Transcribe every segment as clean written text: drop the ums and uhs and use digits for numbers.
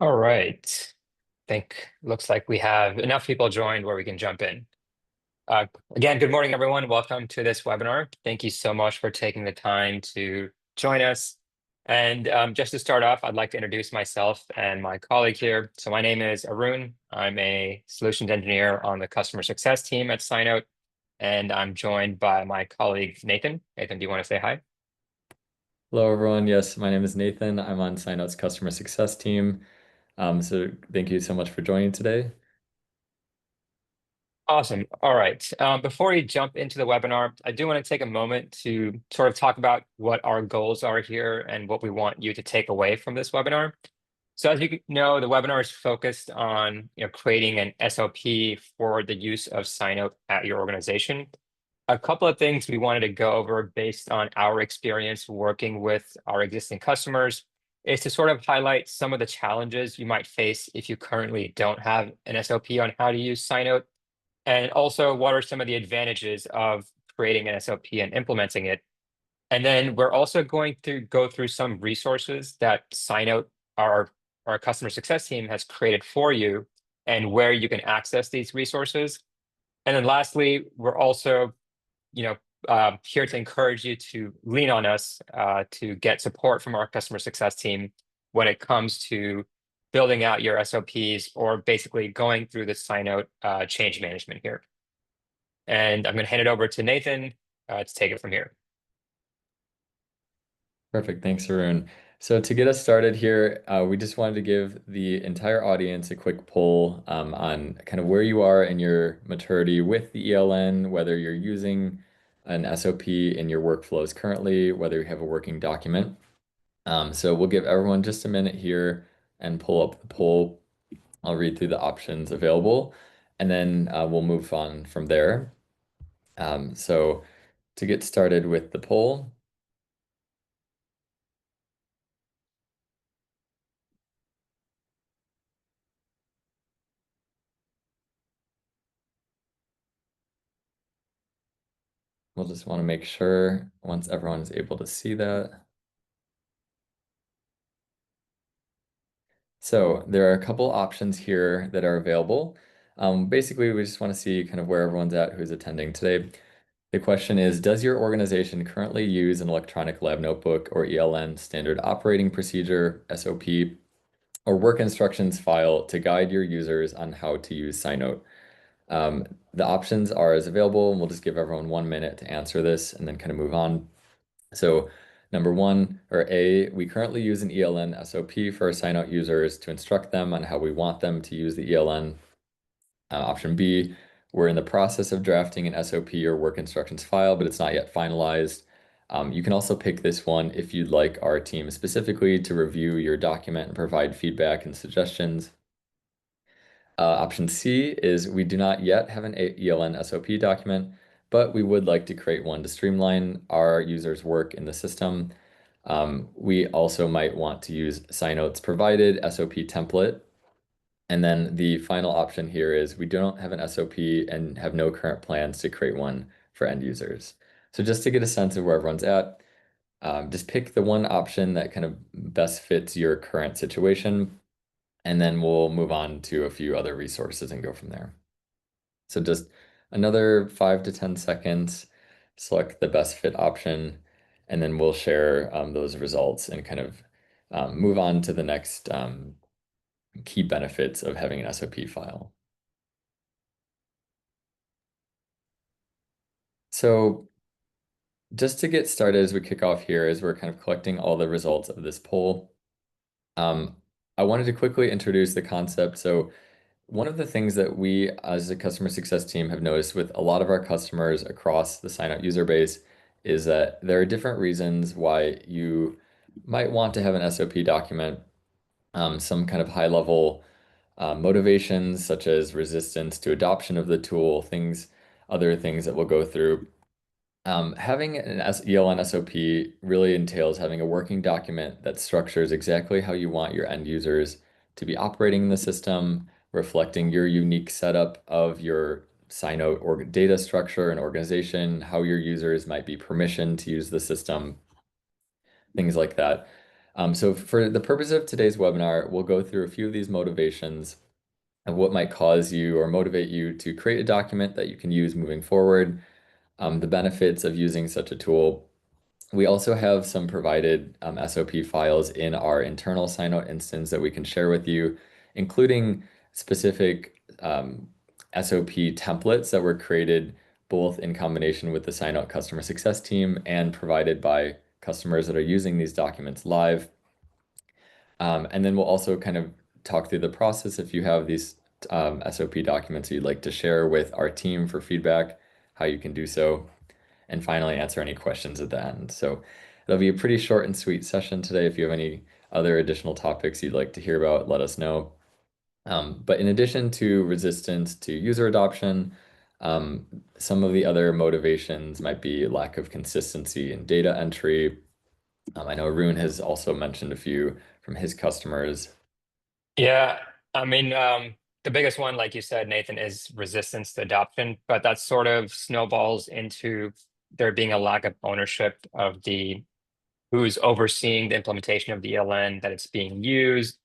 All right. Think looks like we have enough people joined where we can jump in. Again, good morning, everyone. Welcome to this webinar. Thank you so much for taking the time to join us. And just to start off, I'd like to introduce myself and my colleague here. So my name is Arun. I'm a solutions engineer on the customer success team at SciNote, and I'm joined by my colleague, Nathan. Nathan, do you want to say hi? Hello, everyone. Yes, my name is Nathan. I'm on SciNote's customer success team. So thank you so much for joining today. Awesome. All right. Before we jump into the webinar, I do want to take a moment to sort of talk about what our goals are here and what we want you to take away from this webinar. So as you know, the webinar is focused on creating an SOP for the use of SciNote at your organization. A couple of things we wanted to go over based on our experience working with our existing customers is to sort of highlight some of the challenges you might face if you currently don't have an SOP on how to use SciNote. And also, what are some of the advantages of creating an SOP and implementing it? And then we're also going to go through some resources that SciNote, our customer success team, has created for you and where you can access these resources. And then lastly, we're also, you know, here to encourage you to lean on us to get support from our customer success team when it comes to building out your SOPs or basically going through the SciNote change management here. And I'm going to hand it over to Nathan to take it from here. Perfect. Thanks, Arun. So to get us started here, we just wanted to give the entire audience a quick poll on kind of where you are in your maturity with the ELN, whether you're using an SOP in your workflows currently, whether you have a working document. So we'll give everyone just a minute here and pull up the poll. I'll read through the options available, and then we'll move on from there. So to get started with the poll, we'll just want to make sure once everyone is able to see that. So there are a couple options here that are available. Basically, we just want to see kind of where everyone's at who's attending today. The question is, does your organization currently use an electronic lab notebook or ELN standard operating procedure, SOP, or work instructions file to guide your users on how to use SciNote? The options are as available, and we'll just give everyone 1 minute to answer this and then kind of move on. So number one, or A, we currently use an ELN SOP for our SciNote users to instruct them on how we want them to use the ELN. Option B, we're in the process of drafting an SOP or work instructions file, but it's not yet finalized. You can also pick this one if you'd like our team specifically to review your document and provide feedback and suggestions. Option C is we do not yet have an ELN SOP document, but we would like to create one to streamline our users' work in the system. We also might want to use SciNote's provided SOP template. And then the final option here is we don't have an SOP and have no current plans to create one for end users. So just to get a sense of where everyone's at, just pick the one option that kind of best fits your current situation, and then we'll move on to a few other resources and go from there. So just another 5 to 10 seconds, select the best fit option, and then we'll share those results and kind of move on to the next key benefits of having an SOP file. So just to get started as we kick off here, as we're kind of collecting all the results of this poll, I wanted to quickly introduce the concept. So one of the things that we as a customer success team have noticed with a lot of our customers across the SciNote user base is that there are different reasons why you might want to have an SOP document, some kind of high level motivations such as resistance to adoption of the tool, other things that we'll go through. Having an ELN SOP really entails having a working document that structures exactly how you want your end users to be operating the system, reflecting your unique setup of your SciNote or data structure and organization, how your users might be permissioned to use the system, things like that. So for the purpose of today's webinar, we'll go through a few of these motivations of what might cause you or motivate you to create a document that you can use moving forward, the benefits of using such a tool. We also have some provided SOP files in our internal SciNote instance that we can share with you, including specific SOP templates that were created both in combination with the SciNote customer success team and provided by customers that are using these documents live. And then we'll also kind of talk through the process if you have these SOP documents you'd like to share with our team for feedback, how you can do so, and finally answer any questions at the end. So it'll be a pretty short and sweet session today. If you have any other additional topics you'd like to hear about, let us know. But in addition to resistance to user adoption, um, some of the other motivations might be lack of consistency in data entry. I know Arun has also mentioned a few from his customers. Yeah, I mean, the biggest one, like you said, Nathan, is resistance to adoption, but that sort of snowballs into there being a lack of ownership of the who's overseeing the implementation of the ELN, that it's being used.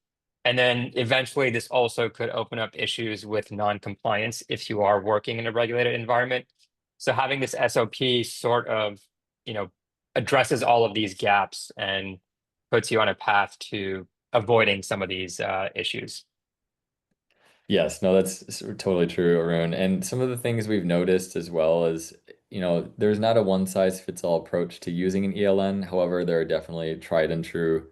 And then eventually this also could open up issues with non-compliance if you are working in a regulated environment. So having this SOP sort of, you know, addresses all of these gaps and puts you on a path to avoiding some of these issues. Yes, no, that's totally true, Arun. And some of the things we've noticed as well is, there's not a one size fits all approach to using an ELN. However, there are definitely tried and true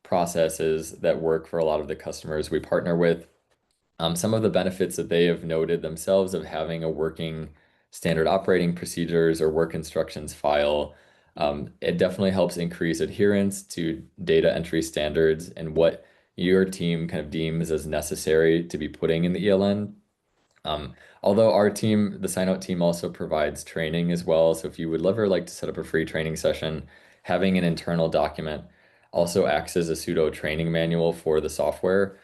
processes that work for a lot of the customers we partner with. Some of the benefits that they have noted themselves of having a working standard operating procedures or work instructions file, it definitely helps increase adherence to data entry standards and what your team kind of deems as necessary to be putting in the ELN. Although our team, the SciNote team, also provides training as well. So if you would ever like to set up a free training session, having an internal document also acts as a pseudo training manual for the software.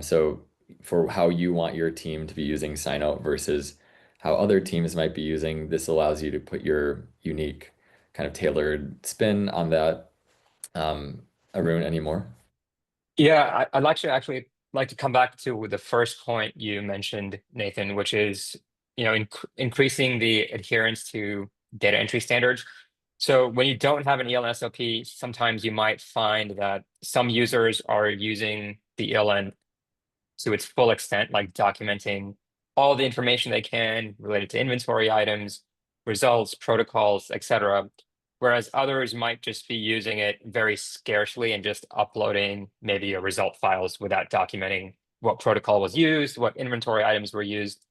So for how you want your team to be using SciNote versus how other teams might be using, this allows you to put your unique kind of tailored spin on that. Arun, any more? Yeah, I'd actually like to come back to the first point you mentioned, Nathan, which is, increasing the adherence to data entry standards. So when you don't have an ELN SOP, sometimes you might find that some users are using the ELN to its full extent, like documenting all the information they can related to inventory items, results, protocols, etc. Whereas others might just be using it very scarcely and just uploading maybe a result files without documenting what protocol was used, what inventory items were used.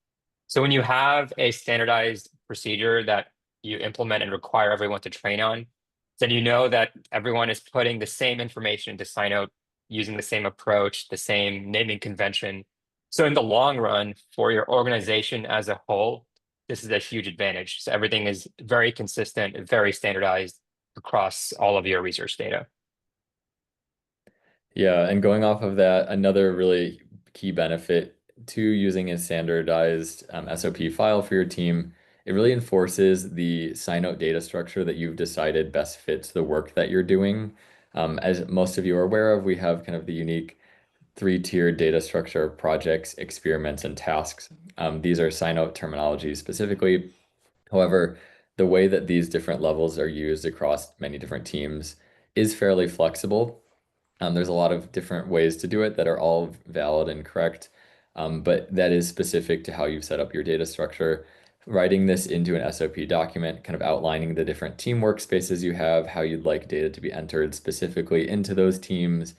So when you have a standardized procedure that you implement and require everyone to train on, then you know that everyone is putting the same information into SciNote using the same approach, the same naming convention. So in the long run, for your organization as a whole, this is a huge advantage. So everything is very consistent, very standardized across all of your research data. Yeah, and going off of that, another really key benefit to using a standardized SOP file for your team, it really enforces the SciNote data structure that you've decided best fits the work that you're doing. As most of you are aware of, we have kind of the unique three-tiered data structure of projects, experiments, and tasks. These are SciNote terminology specifically. However, the way that these different levels are used across many different teams is fairly flexible. There's a lot of different ways to do it that are all valid and correct, but that is specific to how you've set up your data structure. Writing this into an SOP document, kind of outlining the different team workspaces you have, how you'd like data to be entered specifically into those teams,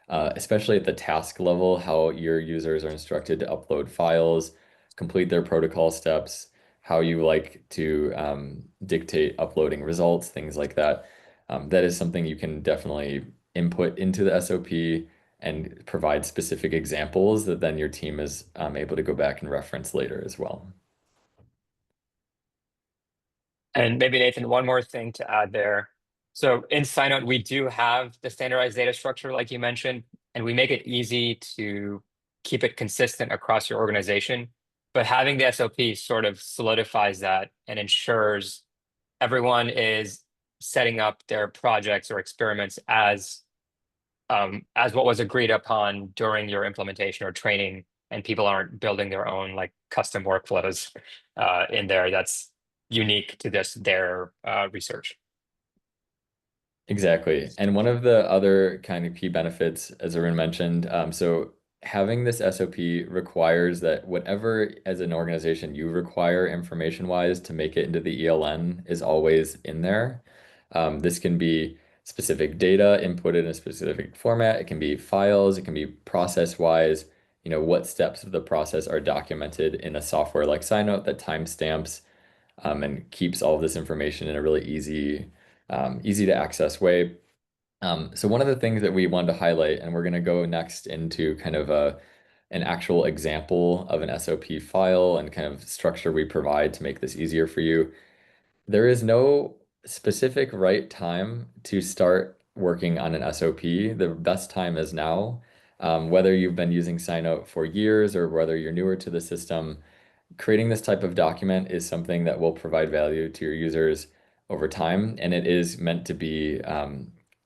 especially at the task level, how your users are instructed to upload files, complete their protocol steps, how you like to dictate uploading results, things like that. That is something you can definitely input into the SOP and provide specific examples that then your team is able to go back and reference later as well. And maybe Nathan, one more thing to add there. So in SciNote, we do have the standardized data structure, like you mentioned, and we make it easy to keep it consistent across your organization. But having the SOP sort of solidifies that and ensures everyone is setting up their projects or experiments as as what was agreed upon during your implementation or training, and people aren't building their own like custom workflows in there that's unique to just their research. Exactly. And one of the other kind of key benefits, as Arun mentioned, so having this SOP requires that whatever as an organization you require information-wise to make it into the ELN is always in there. This can be specific data inputted in a specific format. It can be files. It can be process-wise, what steps of the process are documented in a software like SciNote that timestamps and keeps all of this information in a really easy to access way. So one of the things that we wanted to highlight, and we're going to go next into kind of an actual example of an SOP file and kind of structure we provide to make this easier for you. There is no specific right time to start working on an SOP. The best time is now. Whether you've been using SciNote for years or whether you're newer to the system, creating this type of document is something that will provide value to your users over time, and it is meant to be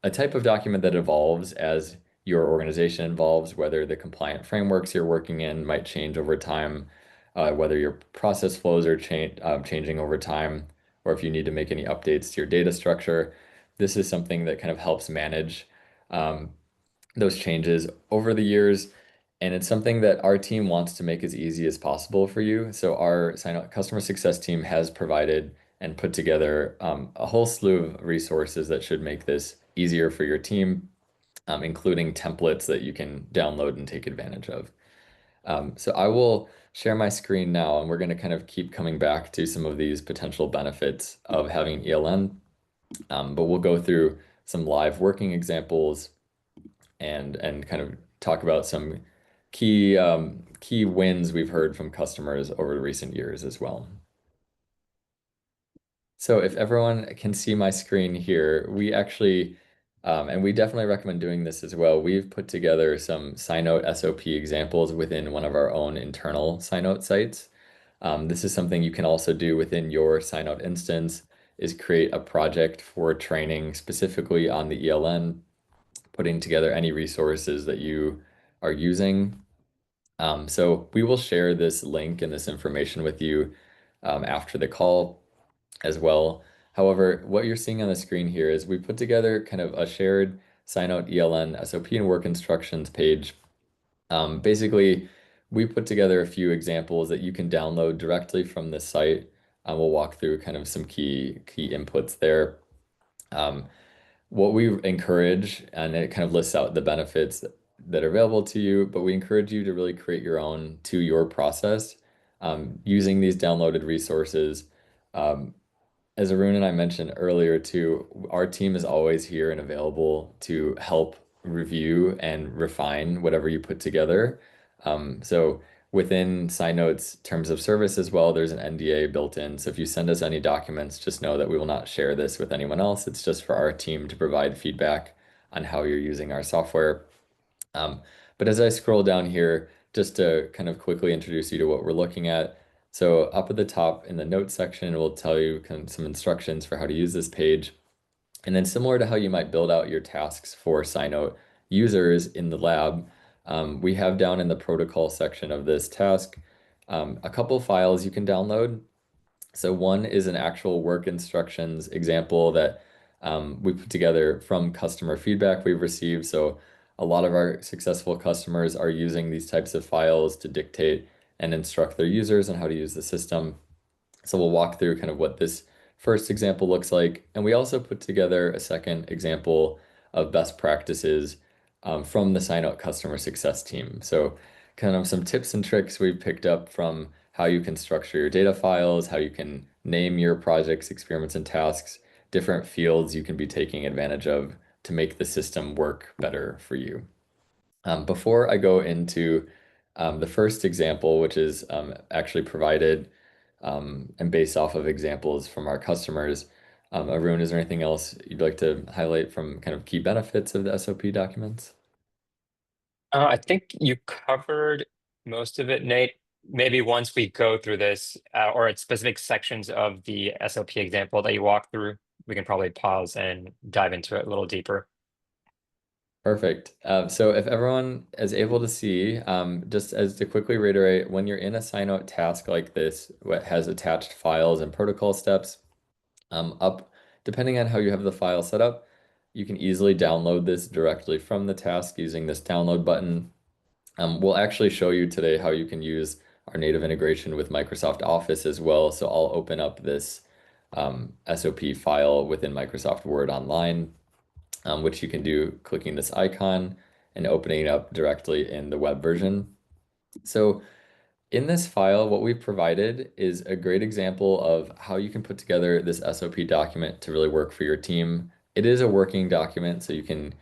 a type of document that evolves as your organization evolves, whether the compliant frameworks you're working in might change over time, whether your process flows are changing over time, or if you need to make any updates to your data structure. This is something that kind of helps manage um, those changes over the years. And it's something that our team wants to make as easy as possible for you. So our sign up customer success team has provided and put together a whole slew of resources that should make this easier for your team, including templates that you can download and take advantage of. So I will share my screen now, and we're going to kind of keep coming back to some of these potential benefits of having ELN. But we'll go through some live working examples and kind of talk about some key wins we've heard from customers over recent years as well. So if everyone can see my screen here, we actually, and we definitely recommend doing this as well. We've put together some SciNote SOP examples within one of our own internal SciNote sites. This is something you can also do within your SciNote instance, is create a project for training specifically on the ELN, putting together any resources that you are using. So we will share this link and this information with you after the call as well. However, what you're seeing on the screen here is we put together kind of a shared SciNote ELN SOP and work instructions page. Basically, we put together a few examples that you can download directly from the site. We'll walk through kind of some key inputs there. Um, what we encourage, and it kind of lists out the benefits that are available to you, but we encourage you to really create your own to your process using these downloaded resources. Um, as Arun and I mentioned earlier too, our team is always here and available to help review and refine whatever you put together. So within SciNote's terms of service as well, there's an NDA built in. So if you send us any documents, just know that we will not share this with anyone else. It's just for our team to provide feedback on how you're using our software. Um, but as I scroll down here, just to kind of quickly introduce you to what we're looking at. So up at the top in the notes section, it will tell you kind of some instructions for how to use this page. And then similar to how you might build out your tasks for SciNote users in the lab, we have down in the protocol section of this task, a couple files you can download. So one is an actual work instructions example that we put together from customer feedback we've received. So a lot of our successful customers are using these types of files to dictate and instruct their users on how to use the system. So we'll walk through kind of what this first example looks like. And we also put together a second example of best practices from the SciNote customer success team. So kind of some tips and tricks we've picked up from how you can structure your data files, how you can name your projects, experiments, and tasks, different fields you can be taking advantage of to make the system work better for you. Before I go into the first example, which is actually provided and based off of examples from our customers, Arun, is there anything else you'd like to highlight from kind of key benefits of the SOP documents? I think you covered most of it, Nate. Maybe once we go through this, or at specific sections of the SOP example that you walk through, we can probably pause and dive into it a little deeper. Perfect. So if everyone is able to see, just as to quickly reiterate, when you're in a SciNote task like this, what has attached files and protocol steps, up, depending on how you have the file set up, you can easily download this directly from the task using this download button. We'll actually show you today how you can use our native integration with Microsoft Office as well. So I'll open up this SOP file within Microsoft Word Online, which you can do clicking this icon and opening it up directly in the web version. So in this file, what we've provided is a great example of how you can put together this SOP document to really work for your team. It is a working document, so you can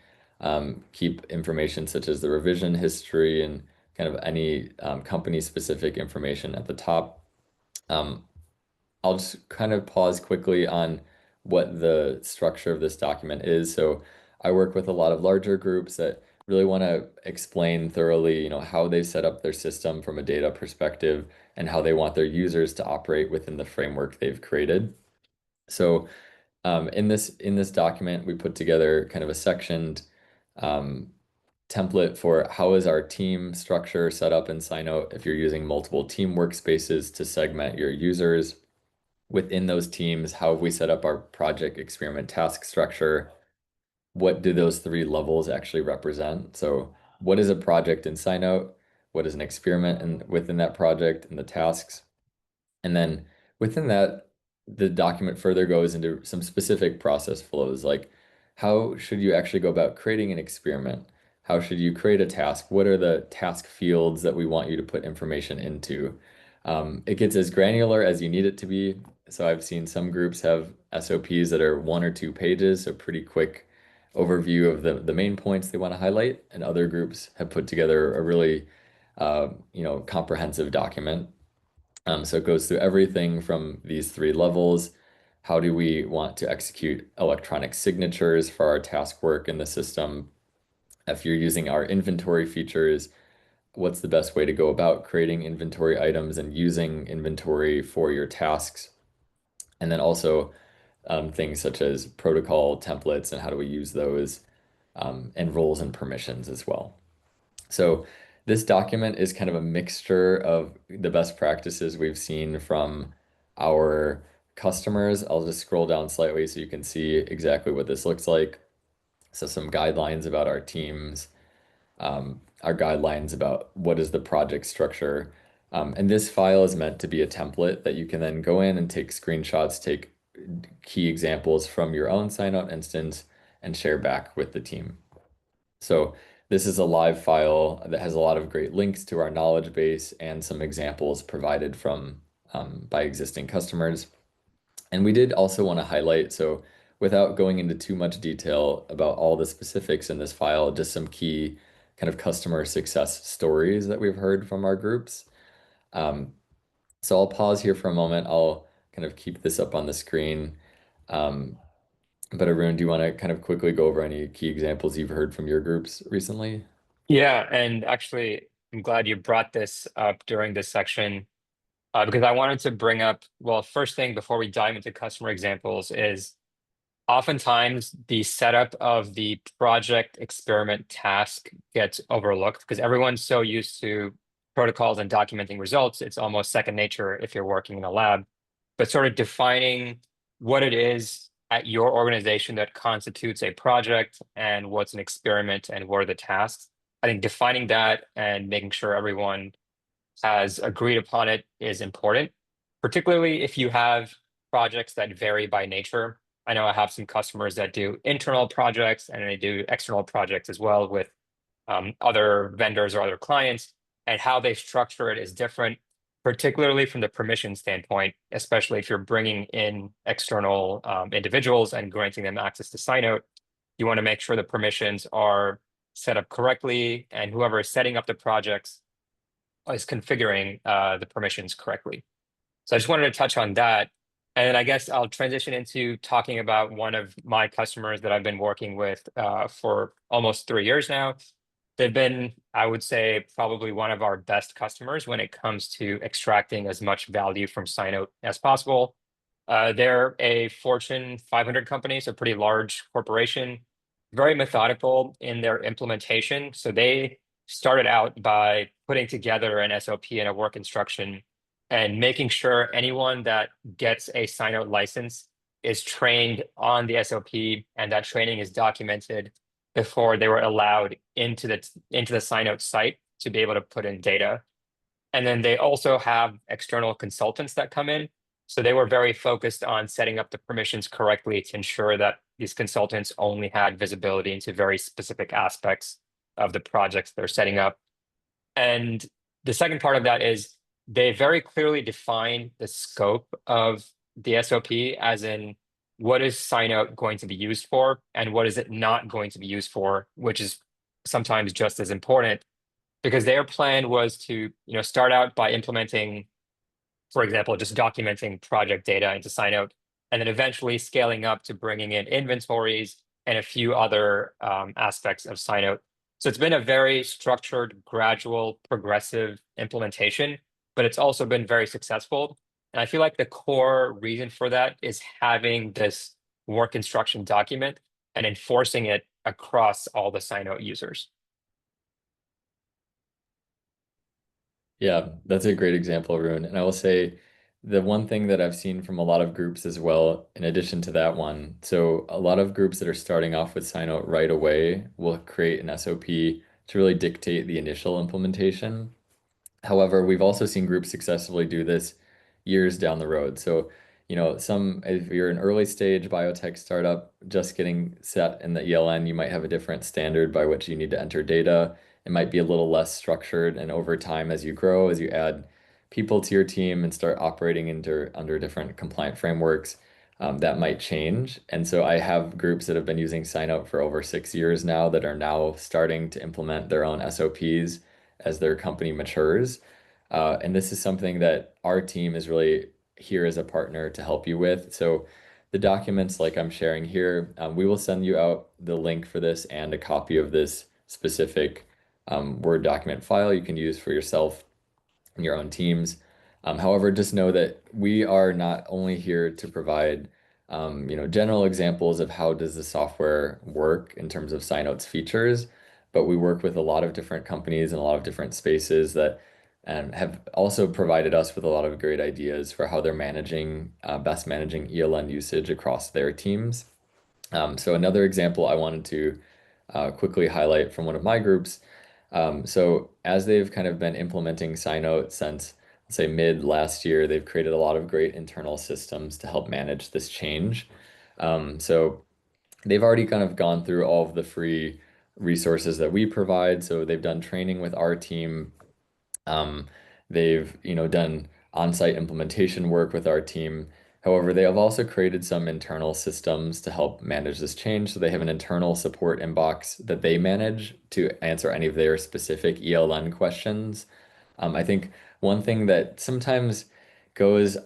keep information such as the revision history and kind of any company-specific information at the top. Um, I'll just kind of pause quickly on what the structure of this document is. So I work with a lot of larger groups that really want to explain thoroughly, how they set up their system from a data perspective and how they want their users to operate within the framework they've created. So in this document, we put together kind of a sectioned um, template for how is our team structure set up in SciNote if you're using multiple team workspaces to segment your users within those teams, how have we set up our project experiment task structure? What do those three levels actually represent? So what is a project in SciNote? What is an experiment within that project and the tasks? And then within that, the document further goes into some specific process flows, like how should you actually go about creating an experiment? How should you create a task? What are the task fields that we want you to put information into? It gets as granular as you need it to be. So I've seen some groups have SOPs that are 1 or 2 pages, so pretty quick overview of the main points they want to highlight, and other groups have put together a really comprehensive document. So it goes through everything from these three levels. How do we want to execute electronic signatures for our task work in the system? If you're using our inventory features, what's the best way to go about creating inventory items and using inventory for your tasks? And then also things such as protocol templates and how do we use those, and roles and permissions as well. So this document is kind of a mixture of the best practices we've seen from our customers. I'll just scroll down slightly so you can see exactly what this looks like. So some guidelines about our teams, our guidelines about what is the project structure. And this file is meant to be a template that you can then go in and take screenshots, take key examples from your own SciNote instance, and share back with the team. So this is a live file that has a lot of great links to our knowledge base and some examples provided from by existing customers. And we did also want to highlight, so without going into too much detail about all the specifics in this file, just some key kind of customer success stories that we've heard from our groups. Um, so I'll pause here for a moment. I'll kind of keep this up on the screen. Um, but Arun, do you want to kind of quickly go over any key examples you've heard from your groups recently? Yeah, and actually, I'm glad you brought this up during this section because I wanted to bring up, well, first thing before we dive into customer examples is oftentimes the setup of the project experiment task gets overlooked because everyone's so used to protocols and documenting results. It's almost second nature if you're working in a lab, but sort of defining what it is at your organization that constitutes a project and what's an experiment and what are the tasks. I think defining that and making sure everyone has agreed upon it is important, particularly if you have projects that vary by nature. I know I have some customers that do internal projects and they do external projects as well with other vendors or other clients, and how they structure it is different, particularly from the permission standpoint, especially if you're bringing in external individuals and granting them access to SciNote. You want to make sure the permissions are set up correctly, and whoever is setting up the projects is configuring the permissions correctly. So I just wanted to touch on that. And then I guess I'll transition into talking about one of my customers that I've been working with for almost 3 years now. They've been, I would say, probably one of our best customers when it comes to extracting as much value from SciNote as possible. They're a Fortune 500 company, so pretty large corporation. very methodical in their implementation. So they started out by putting together an SOP and a work instruction and making sure anyone that gets a SciNote license is trained on the SOP and that training is documented before they were allowed into the SciNote site to be able to put in data. And then they also have external consultants that come in. So they were very focused on setting up the permissions correctly to ensure that these consultants only had visibility into very specific aspects of the projects they're setting up. And the second part of that is they very clearly define the scope of the SOP, as in what is sign out going to be used for and what is it not going to be used for, which is sometimes just as important because their plan was to, start out by implementing, for example, just documenting project data into SciNote, and then eventually scaling up to bringing in inventories and a few other aspects of SciNote. So it's been a very structured, gradual, progressive implementation, but it's also been very successful. And I feel like the core reason for that is having this work instruction document and enforcing it across all the SciNote users. Yeah, that's a great example, Rune. And I will say the one thing that I've seen from a lot of groups as well, in addition to that one, so a lot of groups that are starting off with SciNote right away will create an SOP to really dictate the initial implementation. However, we've also seen groups successfully do this years down the road. So, if you're an early stage biotech startup just getting set in the ELN, you might have a different standard by which you need to enter data. It might be a little less structured, and over time, as you grow, as you add people to your team and start operating under different compliant frameworks, that might change. And so I have groups that have been using SciNote for over 6 years now that are now starting to implement their own SOPs as their company matures. And this is something that our team is really here as a partner to help you with. So the documents like I'm sharing here, we will send you out the link for this and a copy of this specific Word document file you can use for yourself and your own teams. However, just know that we are not only here to provide general examples of how does the software work in terms of SciNote's features, but we work with a lot of different companies and a lot of different spaces that have also provided us with a lot of great ideas for how they're best managing ELN usage across their teams. So another example I wanted to quickly highlight from one of my groups. So as they've kind of been implementing SciNote since, let's say, mid last year, they've created a lot of great internal systems to help manage this change. So they've already kind of gone through all of the free resources that we provide. So they've done training with our team. Um, they've, done on-site implementation work with our team. However, they have also created some internal systems to help manage this change. So they have an internal support inbox that they manage to answer any of their specific ELN questions. I think one thing that sometimes goes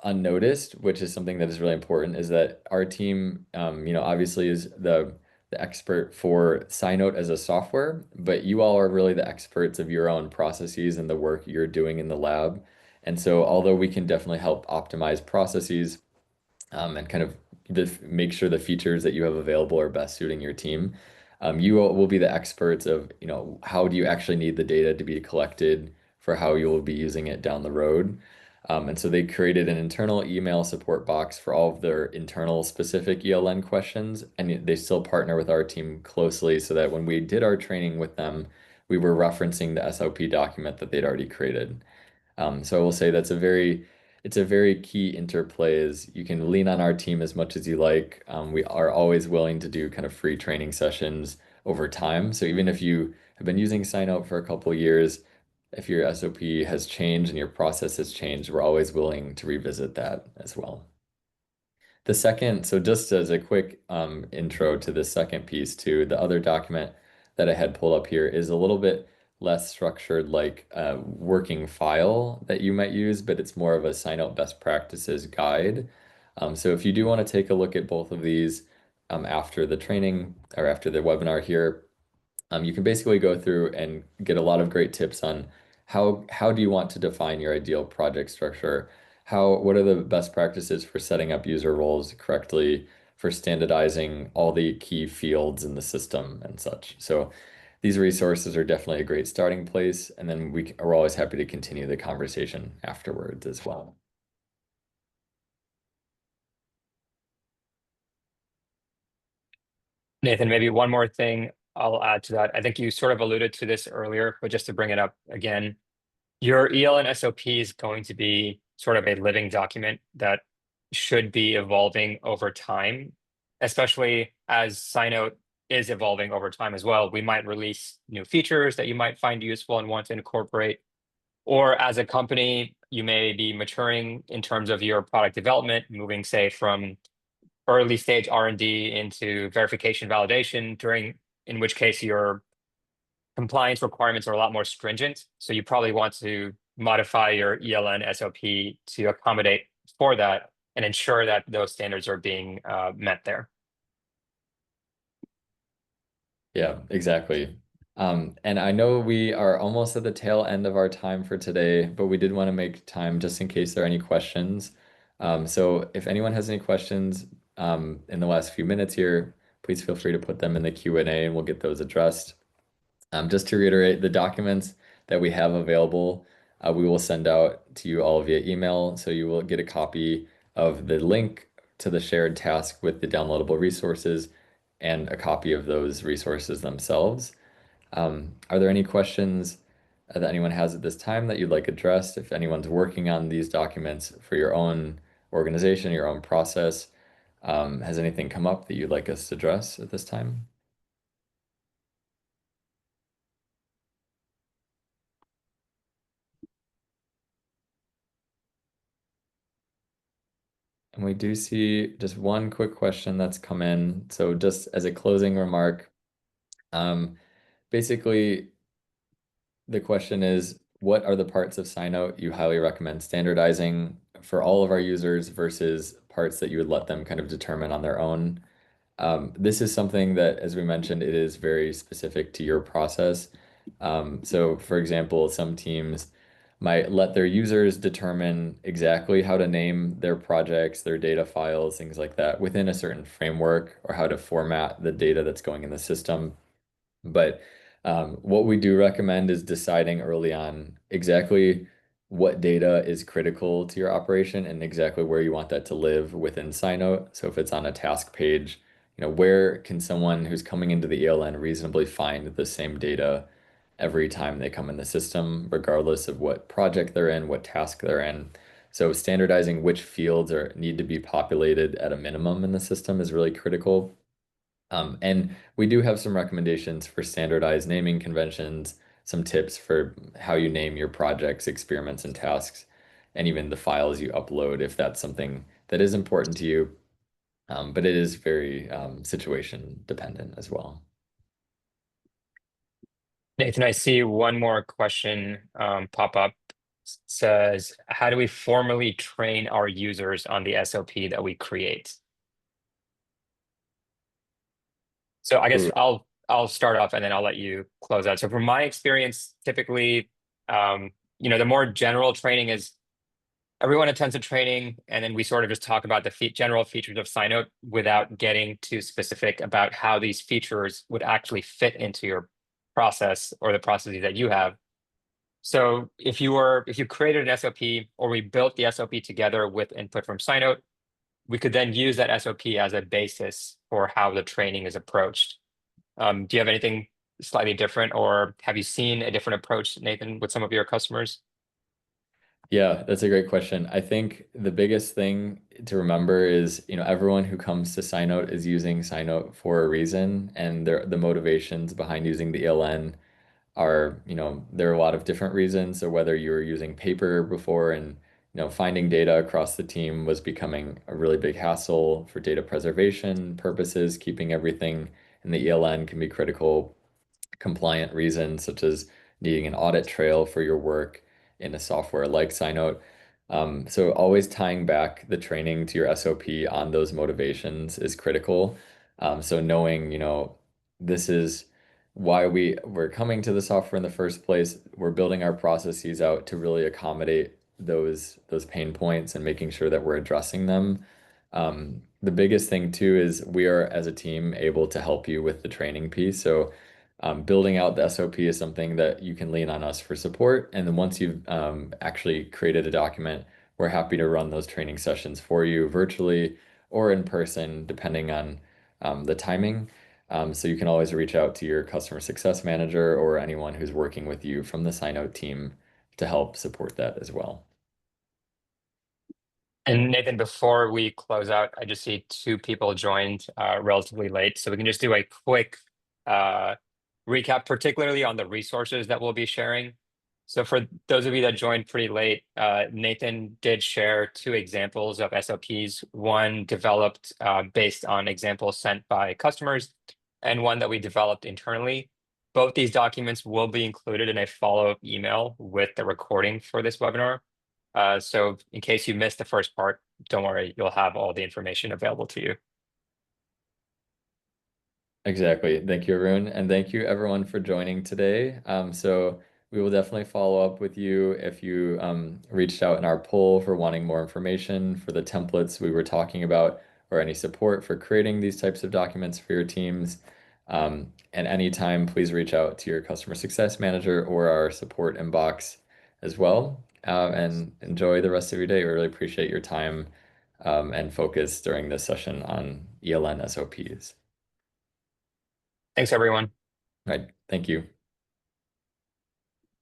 unnoticed, which is something that is really important, is that our team, obviously is the expert for SciNote as a software, but you all are really the experts of your own processes and the work you're doing in the lab. And so, although we can definitely help optimize processes, and kind of make sure the features that you have available are best suiting your team. You will be the experts of, how do you actually need the data to be collected for how you will be using it down the road. And so they created an internal email support box for all of their internal specific ELN questions, and they still partner with our team closely so that when we did our training with them, we were referencing the SOP document that they'd already created. So I will say it's a very key interplay is you can lean on our team as much as you like. We are always willing to do kind of free training sessions over time. So even if you have been using SciNote for a couple of years, if your SOP has changed and your process has changed, we're always willing to revisit that as well. The second, so just as a quick intro to the second piece too, the other document that I had pulled up here is a little bit less structured like a working file that you might use, but it's more of a SciNote best practices guide. So if you do want to take a look at both of these after the training or after the webinar here, you can basically go through and get a lot of great tips on how do you want to define your ideal project structure? What are the best practices for setting up user roles correctly for standardizing all the key fields in the system and such. So these resources are definitely a great starting place, and then are always happy to continue the conversation afterwards as well. Nathan, maybe one more thing I'll add to that. I think you sort of alluded to this earlier, but just to bring it up again, your ELN SOP is going to be sort of a living document that should be evolving over time, especially as SciNote is evolving over time as well. We might release new features that you might find useful and want to incorporate. Or as a company, you may be maturing in terms of your product development, moving, say, from early stage R&D into verification validation, in which case your compliance requirements are a lot more stringent. So you probably want to modify your ELN SOP to accommodate for that and ensure that those standards are being met there. Yeah, exactly. And I know we are almost at the tail end of our time for today, but we did want to make time just in case there are any questions. So if anyone has any questions in the last few minutes here, please feel free to put them in the Q&A and we'll get those addressed. Just to reiterate, the documents that we have available, we will send out to you all via email. So you will get a copy of the link to the shared task with the downloadable resources and a copy of those resources themselves. Are there any questions that anyone has at this time that you'd like addressed? If anyone's working on these documents for your own organization, your own process, has anything come up that you'd like us to address at this time? And we do see just one quick question that's come in. So just as a closing remark, um, basically the question is, what are the parts of SciNote you highly recommend standardizing for all of our users versus parts that you would let them kind of determine on their own? This is something that, as we mentioned, it is very specific to your process. So, for example, some teams might let their users determine exactly how to name their projects, their data files, things like that within a certain framework, or how to format the data that's going in the system. But what we do recommend is deciding early on exactly what data is critical to your operation and exactly where you want that to live within SciNote. So if it's on a task page, where can someone who's coming into the ELN reasonably find the same data every time they come in the system, regardless of what project they're in, what task they're in. So standardizing which fields need to be populated at a minimum in the system is really critical. And we do have some recommendations for standardized naming conventions, some tips for how you name your projects, experiments, and tasks, and even the files you upload if that's something that is important to you. But it is very situation dependent as well. Nathan, I see one more question pop up. Says, how do we formally train our users on the SOP that we create? So I guess Ooh, I'll start off and then I'll let you close out. So from my experience, typically, the more general training is everyone attends a training and then we sort of just talk about the general features of SciNote without getting too specific about how these features would actually fit into your process or the processes that you have. So if you created an SOP or we built the SOP together with input from SciNote, we could then use that SOP as a basis for how the training is approached. Do you have anything slightly different, or have you seen a different approach, Nathan, with some of your customers? yeah, that's a great question. I think the biggest thing to remember is, everyone who comes to SciNote is using SciNote for a reason, and the motivations behind using the ELN are, there are a lot of different reasons. So whether you were using paper before and, finding data across the team was becoming a really big hassle for data preservation purposes, keeping everything in the ELN can be critical. Compliant reasons, such as needing an audit trail for your work in a software like SciNote. So always tying back the training to your SOP on those motivations is critical. So knowing, this is why we're coming to the software in the first place. We're building our processes out to really accommodate those pain points and making sure that we're addressing them. The biggest thing too is we are as a team able to help you with the training piece. So building out the SOP is something that you can lean on us for support. And then once you've actually created a document, we're happy to run those training sessions for you virtually or in person, depending on the timing. So you can always reach out to your customer success manager or anyone who's working with you from the SciNote team to help support that as well. And Nathan, before we close out, I just see two people joined relatively late. So we can just do a quick uh, recap, particularly on the resources that we'll be sharing. So for those of you that joined pretty late, Nathan did share two examples of SOPs, one developed based on examples sent by customers, and one that we developed internally. Both these documents will be included in a follow-up email with the recording for this webinar. So in case you missed the first part, don't worry, you'll have all the information available to you. Exactly. Thank you, Arun. And thank you, everyone, for joining today. So we will definitely follow up with you if you reached out in our poll for wanting more information for the templates we were talking about or any support for creating these types of documents for your teams. And anytime, please reach out to your customer success manager or our support inbox as well. And enjoy the rest of your day. We really appreciate your time and focus during this session on ELN SOPs. Thanks, everyone. All right. Thank you.